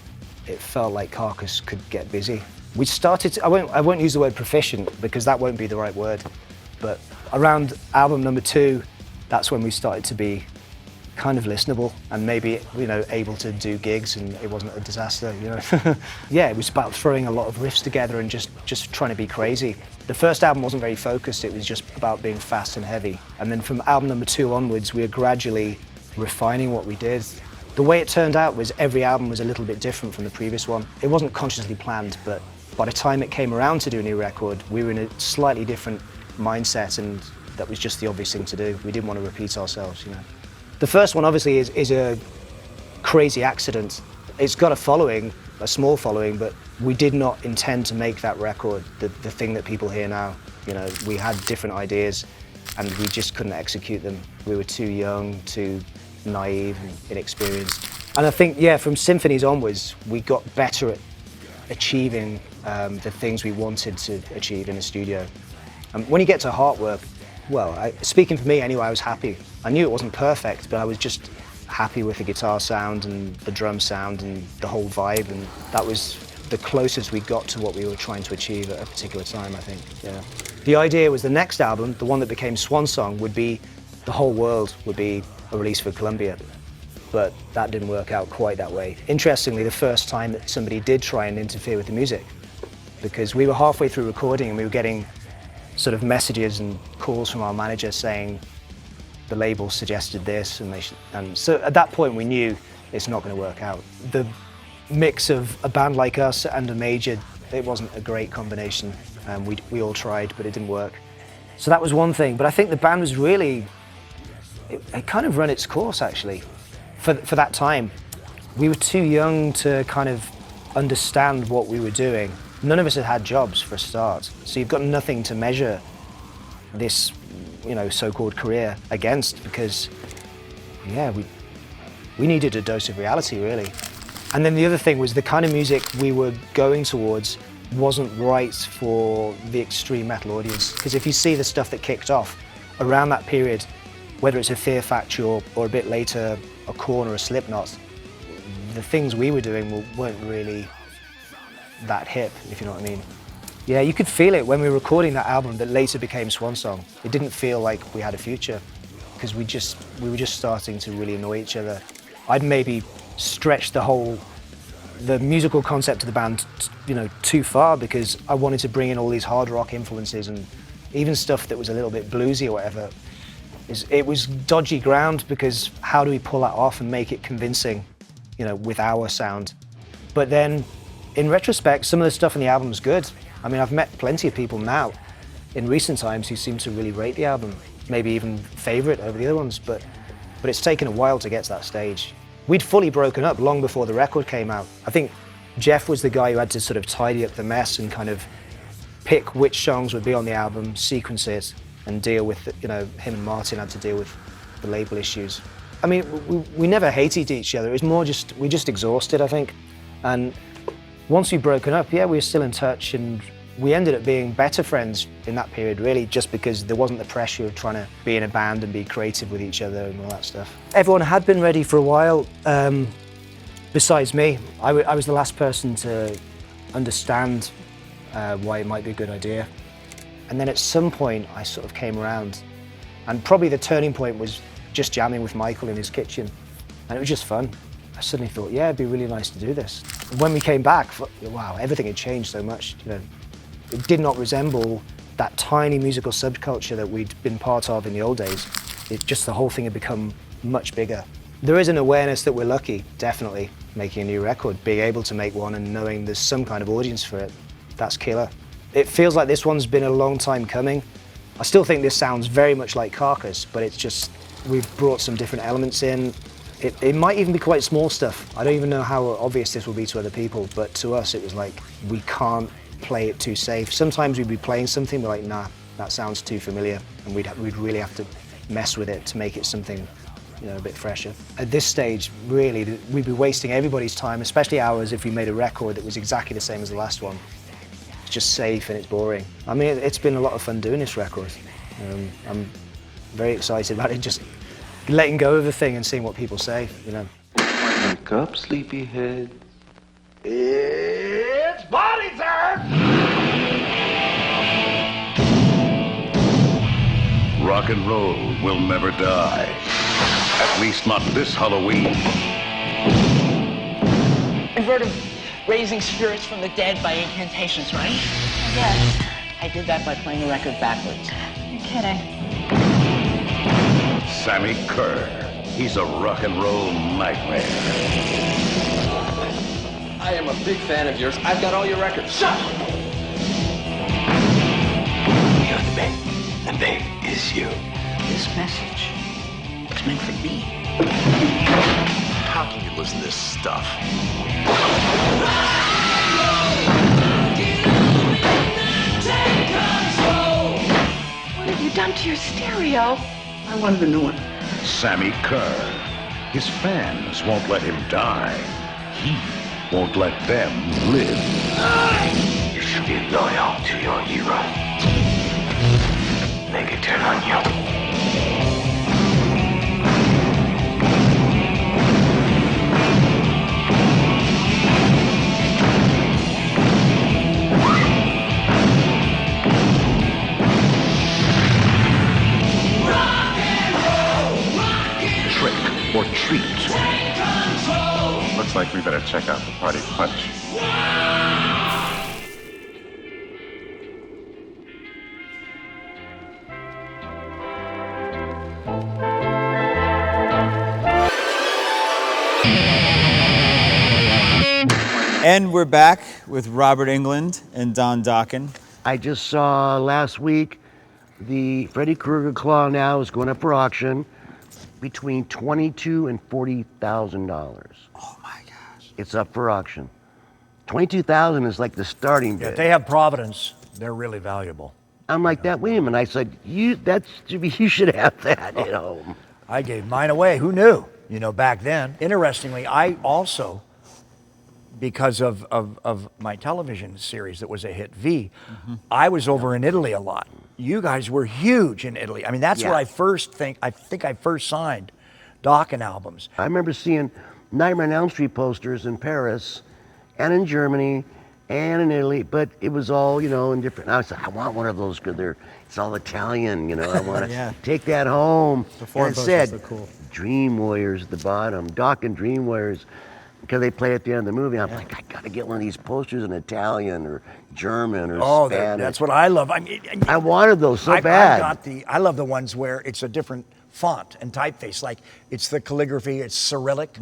it felt like Carcass could get busy. We started to, I won't use the word proficient because that won't be the right word, but around album number 2, that's when we started to be kind of listenable and maybe, you know, able to do gigs, and it wasn't a disaster, you know. Yeah, it was about throwing a lot of riffs together and just trying to be crazy. The first album wasn't very focused, it was just about being fast and heavy. And then from album number 2 onwards, we were gradually refining what we did. The way it turned out was every album was a little bit different from the previous one. It wasn't consciously planned, but by the time it came around to do a new record, we were in a slightly different mindset, and that was just the obvious thing to do. We didn't want to repeat ourselves, you know. The first one obviously is a crazy accident. It's got a following, a small following, but we did not intend to make that record the thing that people hear now. You know, we had different ideas and we just couldn't execute them. We were too young, too naive and inexperienced. And I think, yeah, from Symphonies onwards, we got better at achieving the things we wanted to achieve in the studio. When you get to Heartwork, Well, speaking for me anyway, I was happy. I knew it wasn't perfect, but I was just happy with the guitar sound and the drum sound and the whole vibe, and that was the closest we got to what we were trying to achieve at a particular time, I think. Yeah. The idea was the next album, the one that became Swan Song, would be the whole world would be a release for Columbia, but that didn't work out quite that way. Interestingly, the first time that somebody did try and interfere with the music, because we were halfway through recording and we were getting sort of messages and calls from our manager saying the label suggested this, and so at that point we knew it's not going to work out. The mix of a band like us and a major, it wasn't a great combination. We all tried, but it didn't work. So that was one thing, but I think the band was really, it kind of run its course actually, for that time. We were too young to kind of understand what we were doing. None of us had had jobs for a start, so you've got nothing to measure this, you know, so-called career against, because, yeah, we needed a dose of reality, really. And then the other thing was the kind of music we were going towards wasn't right for the extreme metal audience, because if you see the stuff that kicked off around that period, whether it's a Fear Factory or a bit later, a Korn or a Slipknot, the things we were doing weren't really that hip, if you know what I mean. Yeah, you could feel it when we were recording that album that later became Swan Song. It didn't feel like we had a future, because we were just starting to really annoy each other. I'd maybe stretched the musical concept of the band, you know, too far, because I wanted to bring in all these hard rock influences and even stuff that was a little bit bluesy or whatever. It was dodgy ground, because how do we pull that off and make it convincing, you know, with our sound? But then, in retrospect, some of the stuff in the album is good. I mean, I've met plenty of people now in recent times who seem to really rate the album, maybe even favour it over the other ones, but it's taken a while to get to that stage. We'd fully broken up long before the record came out. I think Jeff was the guy who had to sort of tidy up the mess and kind of pick which songs would be on the album, sequence it, and deal with, you know, him and Martin had to deal with the label issues. I mean, we never hated each other. It was more just, we just exhausted, I think. And once we'd broken up, yeah, we were still in touch, and we ended up being better friends in that period, really, just because there wasn't the pressure of trying to be in a band and be creative with each other and all that stuff. Everyone had been ready for a while, besides me. I was the last person to understand why it might be a good idea. And then at some point, I sort of came around, and probably the turning point was just jamming with Michael in his kitchen, and it was just fun. I suddenly thought, yeah, it'd be really nice to do this. When we came back, wow, everything had changed so much. You know, it did not resemble that tiny musical subculture that we'd been part of in the old days. The whole thing had become much bigger. There is an awareness that we're lucky, definitely, making a new record, being able to make one and knowing there's some kind of audience for it. That's killer. It feels like this one's been a long time coming. I still think this sounds very much like Carcass, but it's just, we've brought some different elements in. It might even be quite small stuff. I don't even know how obvious this will be to other people, but to us it was like, we can't play it too safe. Sometimes we'd be playing something, we're like, nah, that sounds too familiar, and we'd really have to mess with it to make it something, you know, a bit fresher. At this stage, really, we'd be wasting everybody's time, especially ours, if we made a record that was exactly the same as the last one. It's just safe and it's boring. I mean, it's been a lot of fun doing this record. I'm very excited about it, just letting go of the thing and seeing what people say, you know. Wake up, sleepyhead. It's party time! Rock and roll will never die. At least not this Halloween. You've heard of raising spirits from the dead by incantations, right? Yes. I did that by playing the record backwards. You're kidding. Sammy Kerr. He's a rock and roll nightmare. I am a big fan of yours. I've got all your records. Shut up! You're the bait, and they is you. This message was meant for me. How can you listen to this stuff? What have you done to your stereo? I wanted a new one. Sammy Kerr. His fans won't let him die. He won't let them live. You should be loyal to your hero. Make it turn on you. treat. Looks like we better check out the party punch. And we're back with Robert Englund and Don Dokken. I just saw last week the Freddy Krueger claw now is going up for auction between $22,000 and $40,000. Oh my gosh. It's up for auction. $22,000 is like the starting bid. If they have Providence, they're really valuable. I'm like that. Wait a minute. I said, you should have that, you know. I gave mine away. Who knew? You know, back then. Interestingly, I also, because of my television series that was a hit, V, I was over in Italy a lot. You guys were huge in Italy. I mean, that's where I think I first signed Dokken albums. I remember seeing Nightmare on Elm Street posters in Paris and in Germany and in Italy, but it was all, you know, in different. I was like, I want one of those because it's all Italian, you know. I want to take that home. And it said cool. Dream Warriors at the bottom, Dokken Dream Warriors, because they play at the end of the movie. I'm like, I gotta get one of these posters in Italian or German or Spanish. That's what I love. I wanted those so bad. I love the ones where it's a different font and typeface, like it's the calligraphy, it's Cyrillic,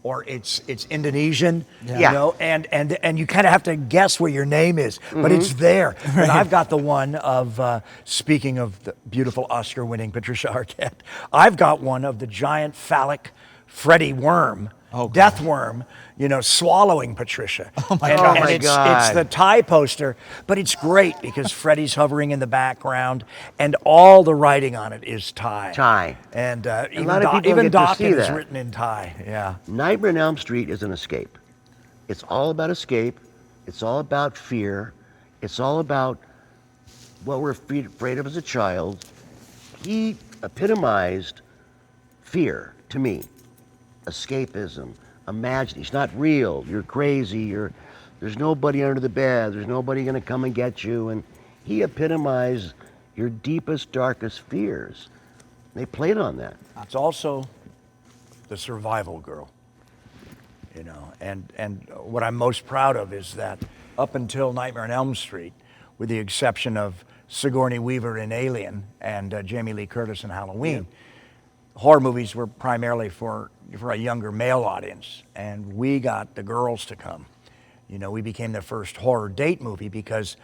or it's Indonesian, you know, and you kind of have to guess where your name is, but it's there. Right. And I've got the one of, speaking of the beautiful Oscar-winning Patricia Arquette, I've got one of the giant phallic Freddy worm, death worm, you know, swallowing Patricia. Oh my God. It's the tie poster, but it's great because Freddy's hovering in the background and all the writing on it is Thai. Thai. And a lot of people even don't get to see Dokken is that. written in Thai. Yeah. Nightmare on Elm Street is an escape. It's all about escape. It's all about fear. It's all about what we're afraid of as a child. He epitomized fear to me. Escapism. Imagine it's not real. You're crazy. There's nobody under the bed. There's nobody going to come and get you. And he epitomized your deepest, darkest fears. They played on that. It's also the survival girl, you know. And what I'm most proud of is that up until Nightmare on Elm Street, with the exception of Sigourney Weaver in Alien and Jamie Lee Curtis in Halloween, horror movies were primarily for a younger male audience, and we got the girls to come. You know, we became the first horror date movie because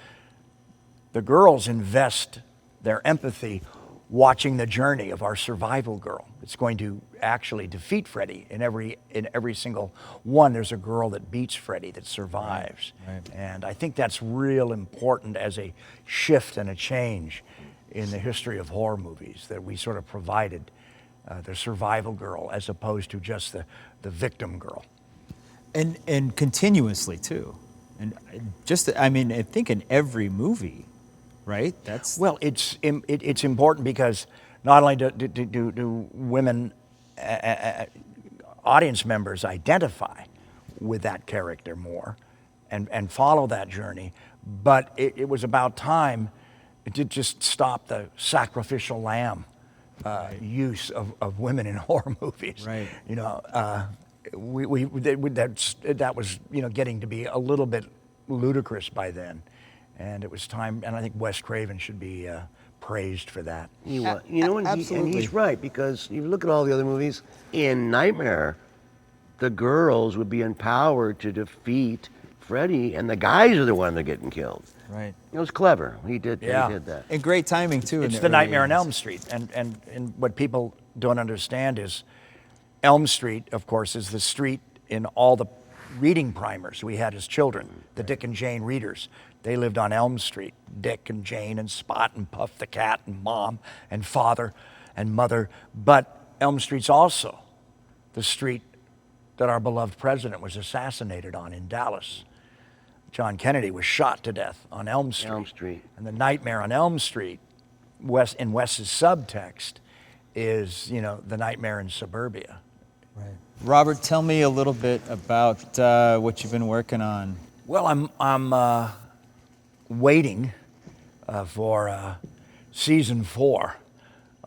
the girls invest their empathy watching the journey of our survival girl. It's going to actually defeat Freddy. In every single one, there's a girl that beats Freddy, that survives. Right. And I think that's real important as a shift and a change in the history of horror movies, that we sort of provided the survival girl as opposed to just the victim girl. And continuously too. And just, I mean, I think in every movie, right? Well, it's important because not only do women, audience members identify with that character more and follow that journey, but it was about time to just stop the sacrificial lamb use of women in horror movies. Right. You know, that was, you know, getting to be a little bit ludicrous by then, and it was time. And I think Wes Craven should be praised for that. You know, and he's right, because you look at all the other movies in Nightmare, the girls would be empowered to defeat Freddy, and the guys are the one that are getting killed. Right. It was clever. He did that. And great timing too. It's the Nightmare on Elm Street, and what people don't understand is Elm Street, of course, is the street in all the reading primers we had as children, the Dick and Jane readers. They lived on Elm Street. Dick and Jane and Spot and Puff the cat and Mom and Father and Mother. But Elm Street's also the street that our beloved president was assassinated on in Dallas. John Kennedy was shot to death on Elm Street. And the Nightmare on Elm Street, in Wes's subtext, is, you know, the nightmare in suburbia. Right. Robert, tell me a little bit about what you've been working on. Well, I'm waiting for season 4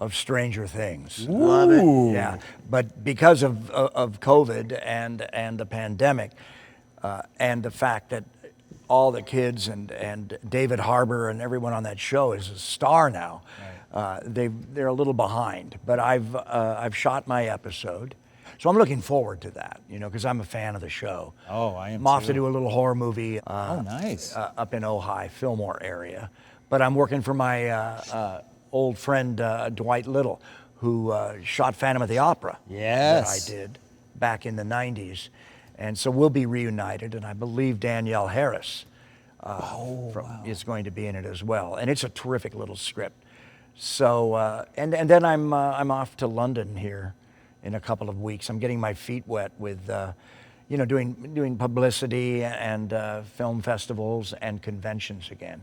of Stranger Things. Love it. Yeah, but because of COVID and the pandemic, and the fact that all the kids and David Harbour and everyone on that show is a star now, they're a little behind. But I've shot my episode, so I'm looking forward to that. You know, because I'm a fan of the show. Oh, I am. I'm off too. to do a little horror movie. Oh, nice. Up in Ojai, Fillmore area, but I'm working for my old friend Dwight Little, who shot Phantom of the Opera. Yes. That I did back in the 90s. And so we'll be reunited, and I believe Danielle Harris is going to be in it as well. And it's a terrific little script. So, and then I'm off to London here in a couple of weeks. I'm getting my feet wet with, doing publicity and film festivals and conventions again.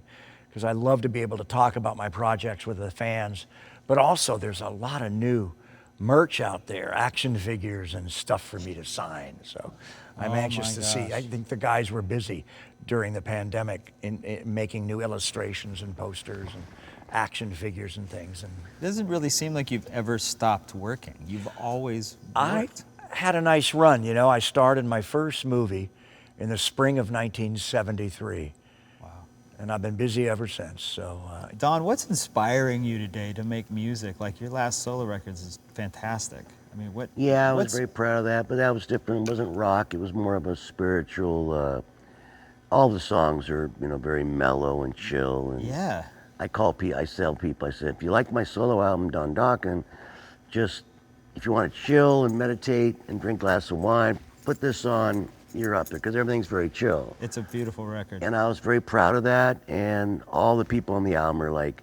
Because I love to be able to talk about my projects with the fans. But also, there's a lot of new merch out there, action figures and stuff for me to sign. So I'm anxious to see. I think the guys were busy during the pandemic in making new illustrations and posters and action figures and things. And It doesn't really seem like you've ever stopped working. You've always worked. I had a nice run. You know, I started my first movie in the spring of 1973. And I've been busy ever since. So, Don, what's inspiring you today to make music? Like your last solo records is fantastic. I mean, what? Yeah, I was very proud of that, but that was different. It wasn't rock. It was more of a spiritual. All the songs are, very mellow and chill. And yeah. I tell people, I said, if you like my solo album, Don Dokken, just if you want to chill and meditate and drink a glass of wine, put this on. You're up there because everything's very chill. It's a beautiful record. And I was very proud of that. And all the people on the album are like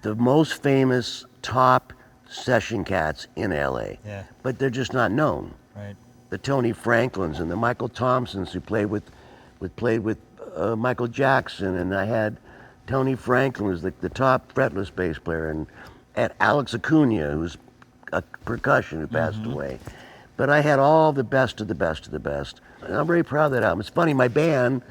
the most famous top session cats in LA. Yeah. But they're just not known. Right. The Tony Franklins and the Michael Thompsons who played with Michael Jackson, and I had Tony Franklin was the top fretless bass player, and Alex Acuna, who's a percussion who passed away. But I had all the best of the best of the best. And I'm very proud of that album. It's funny, my band,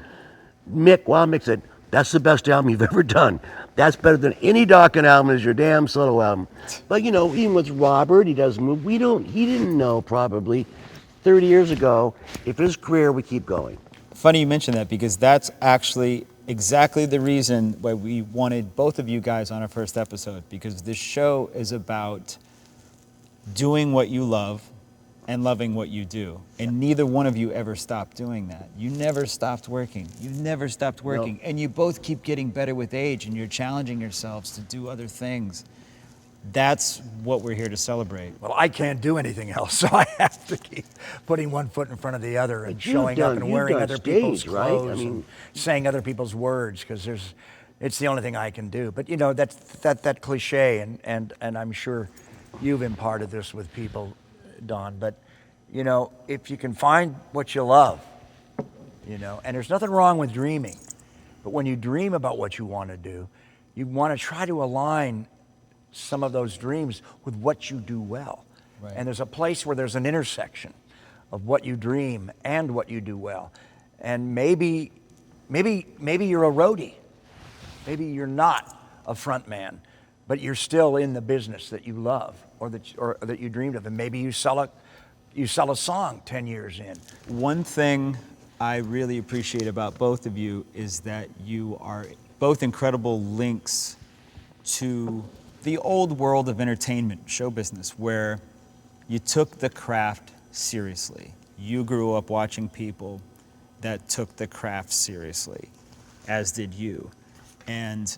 Mick said, that's the best album you've ever done. That's better than any Dokken album is your damn solo album. But even with Robert, he doesn't move. He didn't know probably 30 years ago, if his career would keep going. Funny you mention that because that's actually exactly the reason why we wanted both of you guys on our first episode, because this show is about doing what you love and loving what you do. And neither one of you ever stopped doing that. You never stopped working. You never stopped working. No. And you both keep getting better with age, and you're challenging yourselves to do other things. That's what we're here to celebrate. Well, I can't do anything else, so I have to keep putting one foot in front of the other and showing up and wearing other people's clothes and saying other people's words, because it's the only thing I can do. But that cliche, and I'm sure you've imparted this with people, Don, but if you can find what you love, and there's nothing wrong with dreaming, but when you dream about what you want to do, you want to try to align some of those dreams with what you do well. Right. And there's a place where there's an intersection of what you dream and what you do well. And maybe you're a roadie. Maybe you're not a front man, but you're still in the business that you love or that you dreamed of. And maybe you sell a song 10 years in. One thing I really appreciate about both of you is that you are both incredible links to the old world of entertainment, show business, where you took the craft seriously. You grew up watching people that took the craft seriously, as did you. And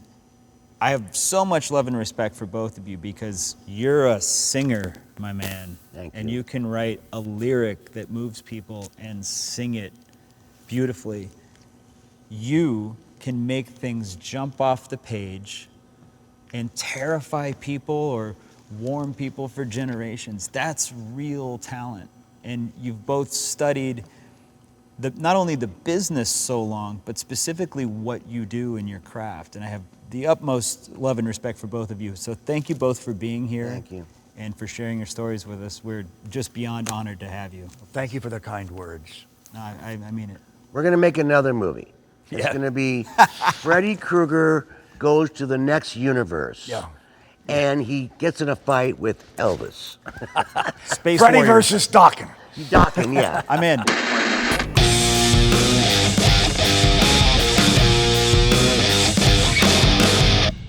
I have so much love and respect for both of you because you're a singer, my man. Thank you. And you can write a lyric that moves people and sing it beautifully. You can make things jump off the page and terrify people or warm people for generations. That's real talent. And you've both studied not only the business so long, but specifically what you do in your craft. And I have the utmost love and respect for both of you. So thank you both for being here. Thank you. And for sharing your stories with us. We're just beyond honored to have you. Thank you for the kind words. No, I mean it. We're going to make another movie. It's going to be Freddy Krueger goes to the next universe. Yeah. and he gets in a fight with Elvis. Space Freddy Warrior. versus Dokken. Dokken, yeah. I'm in.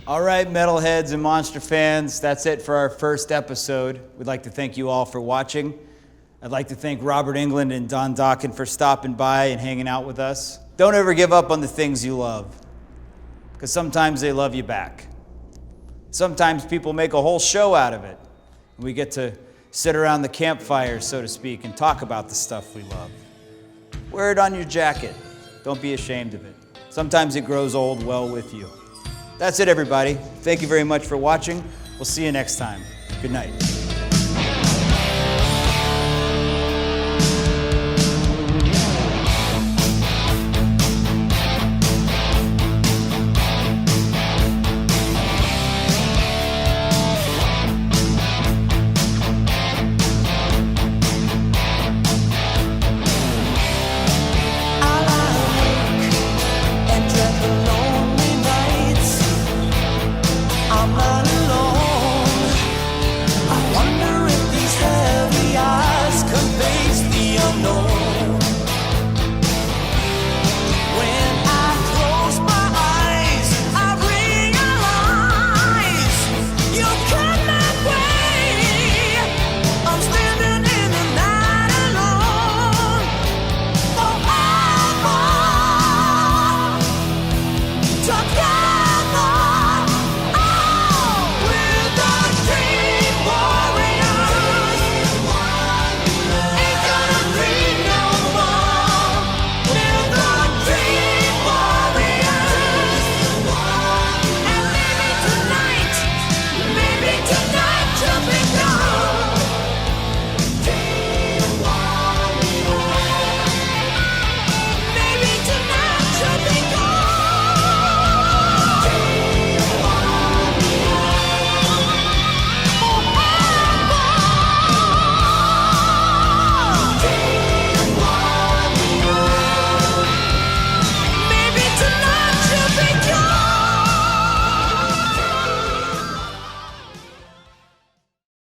All right, metalheads and monster fans, that's it for our first episode. We'd like to thank you all for watching. I'd like to thank Robert Englund and Don Dokken for stopping by and hanging out with us. Don't ever give up on the things you love, because sometimes they love you back. Sometimes people make a whole show out of it. We get to sit around the campfire, so to speak, and talk about the stuff we love. Wear it on your jacket. Don't be ashamed of it. Sometimes it grows old well with you. That's it, everybody. Thank you very much for watching. We'll see you next time. Good night.